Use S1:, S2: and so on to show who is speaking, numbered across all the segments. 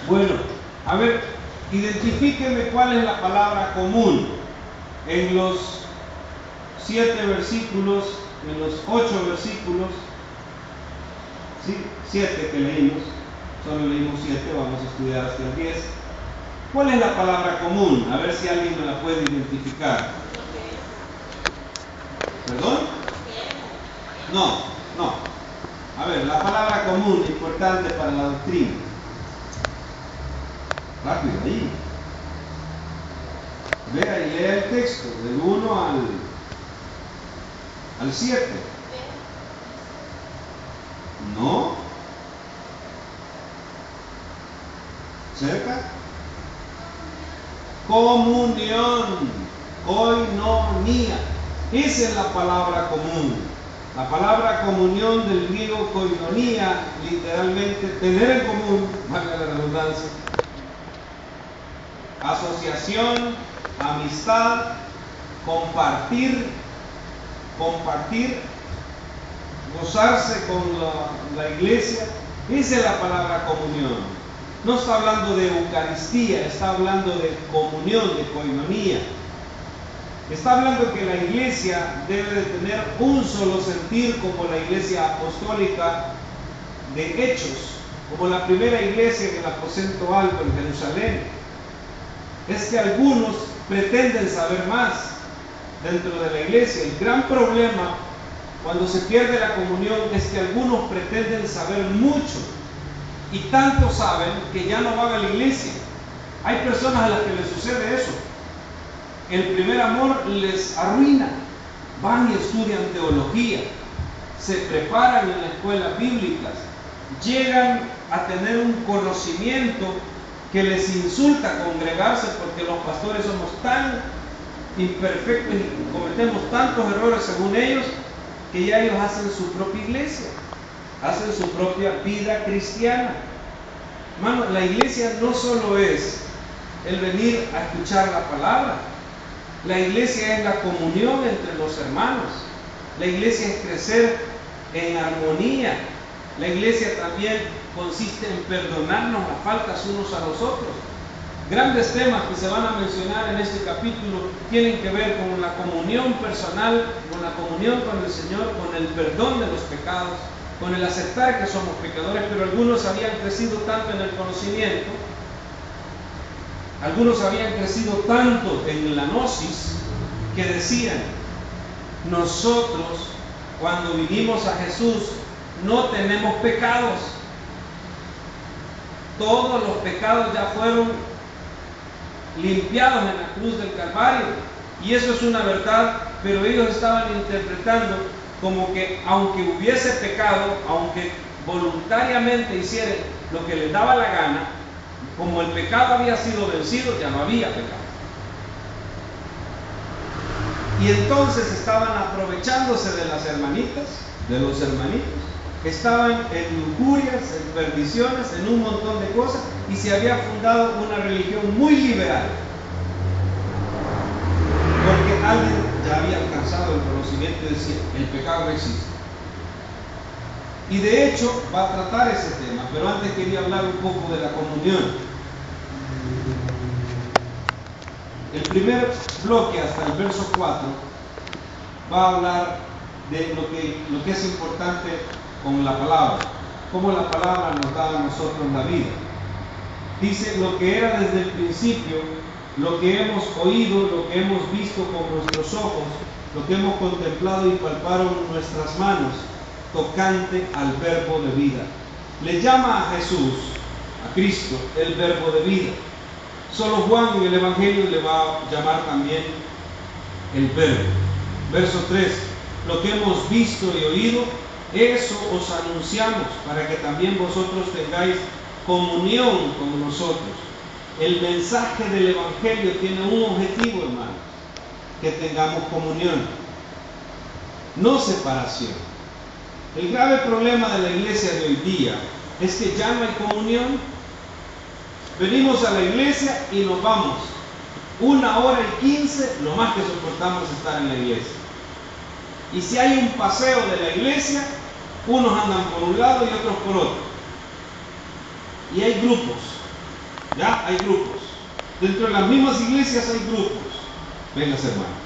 S1: Bueno, a ver, identifíqueme cuál es la palabra común en los 7 versículos, en los 8 versículos, ¿sí? 7 que leímos, solo leímos 7, vamos a estudiar hasta el 10. ¿Cuál es la palabra común? A ver si alguien me la puede identificar. ¿Perdón? No, no. A ver, la palabra común, importante para la doctrina. Rápido, ahí. Vea y lea el texto, del 1 al 7. No. ¿Cerca? Comunión, koinonia. Esa es la palabra común. La palabra comunión del griego koinonia, literalmente tener en común, valga la redundancia, asociación, amistad, compartir, gozarse con la iglesia. Esa es la palabra comunión. No está hablando de Eucaristía, está hablando de comunión, de koinonia. Está hablando que la iglesia debe de tener un solo sentir, como la iglesia apostólica de Hechos, como la primera iglesia en el aposento alto en Jerusalén. Es que algunos pretenden saber más dentro de la iglesia. El gran problema cuando se pierde la comunión es que algunos pretenden saber mucho y tanto saben que ya no van a la iglesia. Hay personas a las que les sucede eso. El primer amor les arruina. Van y estudian teología, se preparan en las escuelas bíblicas, llegan a tener un conocimiento que les insulta congregarse, porque los pastores somos tan imperfectos y cometemos tantos errores según ellos, que ya ellos hacen su propia iglesia, hacen su propia vida cristiana. Hermano, la iglesia no solo es el venir a escuchar la palabra. La iglesia es la comunión entre los hermanos. La iglesia es crecer en armonía. La iglesia también consiste en perdonarnos las faltas unos a los otros. Grandes temas que se van a mencionar en este capítulo tienen que ver con la comunión personal, con la comunión con el Señor, con el perdón de los pecados, con el aceptar que somos pecadores. Pero algunos habían crecido tanto en el conocimiento, algunos habían crecido tanto en la gnosis, que decían: nosotros cuando vinimos a Jesús no tenemos pecados, todos los pecados ya fueron limpiados en la cruz del Calvario. Y eso es una verdad, pero ellos estaban interpretando como que aunque hubiese pecado, aunque voluntariamente hicieran lo que les daba la gana, como el pecado había sido vencido, ya no había pecado. Y entonces estaban aprovechándose de las hermanitas, de los hermanitos, estaban en lujurias, en perdiciones, en un montón de cosas, y se había fundado una religión muy liberal, porque alguien ya había alcanzado el conocimiento y decía: el pecado no existe. Y de hecho va a tratar ese tema, pero antes quería hablar un poco de la comunión. El primer bloque, hasta el verso 4, va a hablar de lo que es importante con la palabra, cómo la palabra nos da a nosotros la vida. Dice: lo que era desde el principio, lo que hemos oído, lo que hemos visto con nuestros ojos, lo que hemos contemplado y palparon nuestras manos, tocante al verbo de vida. Le llama a Jesús, a Cristo, el verbo de vida. Solo Juan en el Evangelio le va a llamar también el verbo. Verso 3: lo que hemos visto y oído, eso os anunciamos, para que también vosotros tengáis comunión con nosotros. El mensaje del Evangelio tiene un objetivo, hermanos: que tengamos comunión, no separación. El grave problema de la iglesia de hoy día es que ya no hay comunión. Venimos a la iglesia y nos vamos 1h15, lo más que soportamos estar en la iglesia. Y si hay un paseo de la iglesia, unos andan por un lado y otros por otro. Y hay grupos. Ya hay grupos. Dentro de las mismas iglesias hay grupos. Vengas, hermano.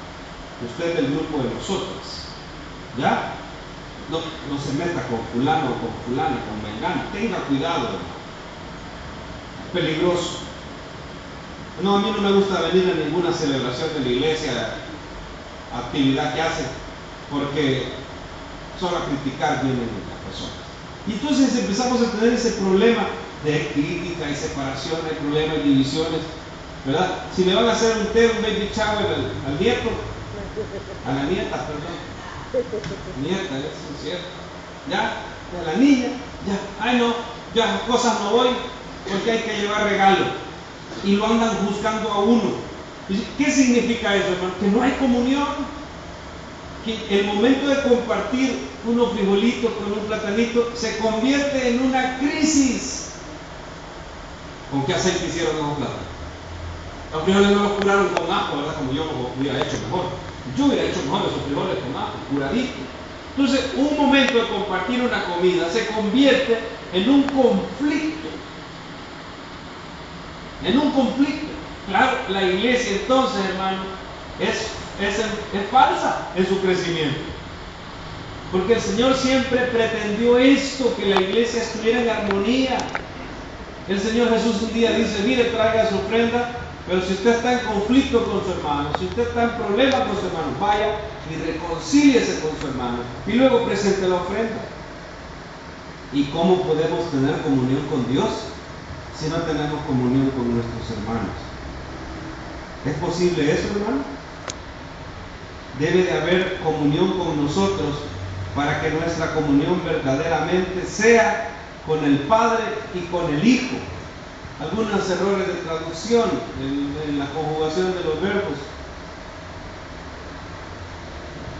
S1: Usted es del grupo de nosotros. ¿Ya? No se meta con fulano o con fulana, con mengano. Tenga cuidado, hermano. Es peligroso. No, a mí no me gusta venir a ninguna celebración de la iglesia, actividad que hacen, porque solo a criticar vienen las personas. Y entonces empezamos a tener ese problema de crítica y separación, hay problemas y divisiones, ¿verdad? Si le van a hacer un baby shower al nieto, a la nieta, perdón, nieta, eso es cierto, ya, a la niña, ya, ay no, ya, cosas no voy, porque hay que llevar regalo, y lo andan juzgando a uno. ¿Qué significa eso, hermano? Que no hay comunión. Que el momento de compartir unos frijolitos con un platanito se convierte en una crisis. ¿Con qué aceite hicieron esos plátanos? Los frijoles no los curaron con ajo, ¿verdad? Como yo lo hubiera hecho mejor. Yo hubiera hecho mejor esos frijoles con ajo, curaditos. Entonces, un momento de compartir una comida se convierte en un conflicto. En un conflicto. Claro, la iglesia entonces, hermano, es falsa en su crecimiento. Porque el Señor siempre pretendió esto, que la iglesia estuviera en armonía. El Señor Jesús un día dice, mire, traiga su ofrenda, pero si usted está en conflicto con su hermano, si usted está en problema con su hermano, vaya y reconcíliese con su hermano y luego presente la ofrenda. ¿Y cómo podemos tener comunión con Dios si no tenemos comunión con nuestros hermanos? ¿Es posible eso, hermano? Debe de haber comunión con nosotros para que nuestra comunión verdaderamente sea con el Padre y con el Hijo. Algunos errores de traducción en la conjugación de los verbos.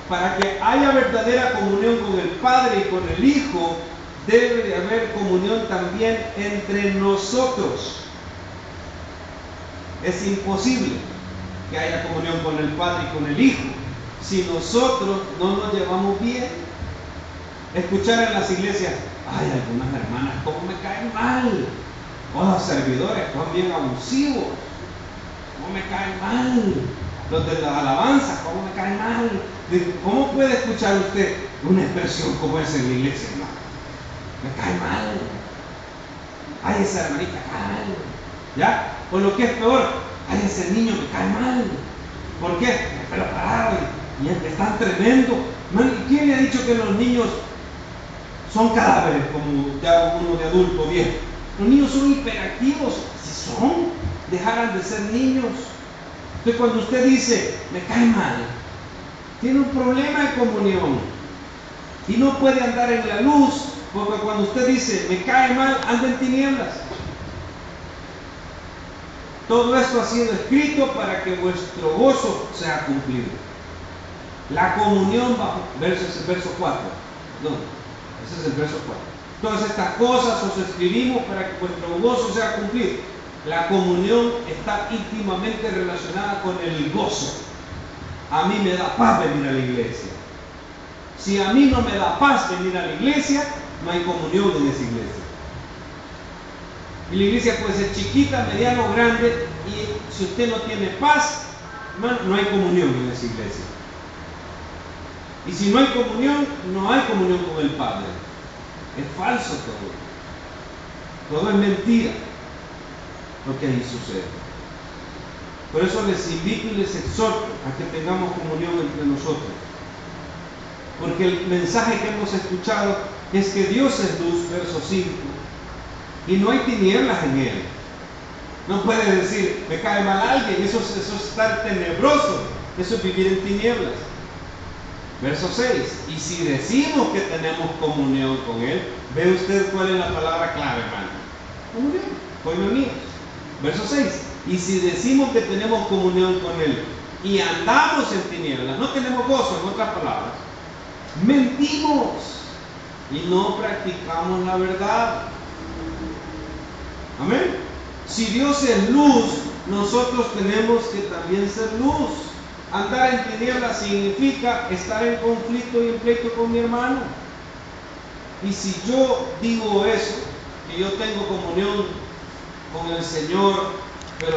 S1: Para que haya verdadera comunión con el Padre y con el Hijo, debe de haber comunión también entre nosotros. Es imposible que haya comunión con el Padre y con el Hijo si nosotros no nos llevamos bien. Escuchar en las iglesias, ay, algunas hermanas, cómo me caen mal. Los servidores son bien abusivos, cómo me caen mal. Los de las alabanzas, cómo me caen mal. ¿Cómo puede escuchar usted una expresión como esa en la iglesia, hermano? Me cae mal. Ay, esa hermanita cae mal. ¿Ya? O lo que es peor, ay, ese niño me cae mal. ¿Por qué? Me lo pararon y están tremendo. ¿Y quién le ha dicho que los niños son cadáveres como ya uno de adulto viejo? Los niños son hiperactivos. Si son, dejarán de ser niños. Entonces cuando usted dice, me cae mal, tiene un problema de comunión y no puede andar en la luz, porque cuando usted dice, me cae mal, anda en tinieblas. Todo esto ha sido escrito para que vuestro gozo sea cumplido. La comunión, verso 4. No, ese es el verso 4. Todas estas cosas os escribimos para que vuestro gozo sea cumplido. La comunión está íntimamente relacionada con el gozo. A mí me da paz venir a la iglesia. Si a mí no me da paz venir a la iglesia, no hay comunión en esa iglesia. Y la iglesia puede ser chiquita, mediana o grande, y si usted no tiene paz, hermano, no hay comunión en esa iglesia. Y si no hay comunión, no hay comunión con el Padre. Es falso todo. Todo es mentira lo que ahí sucede. Por eso les invito y les exhorto a que tengamos comunión entre nosotros. Porque el mensaje que hemos escuchado es que Dios es luz, verso 5, y no hay tinieblas en Él. No puede decir, me cae mal alguien, eso es estar tenebroso, eso es vivir en tinieblas. Verso 6, y si decimos que tenemos comunión con Él, ¿ve usted cuál es la palabra clave, hermano? Comunión, coinonía. Verso 6, y si decimos que tenemos comunión con Él y andamos en tinieblas, no tenemos gozo, en otras palabras, mentimos y no practicamos la verdad. Amén. Si Dios es luz, nosotros tenemos que también ser luz. Andar en tinieblas significa estar en conflicto y en pleito con mi hermano. Y si yo digo eso, que yo tengo comunión con el Señor, pero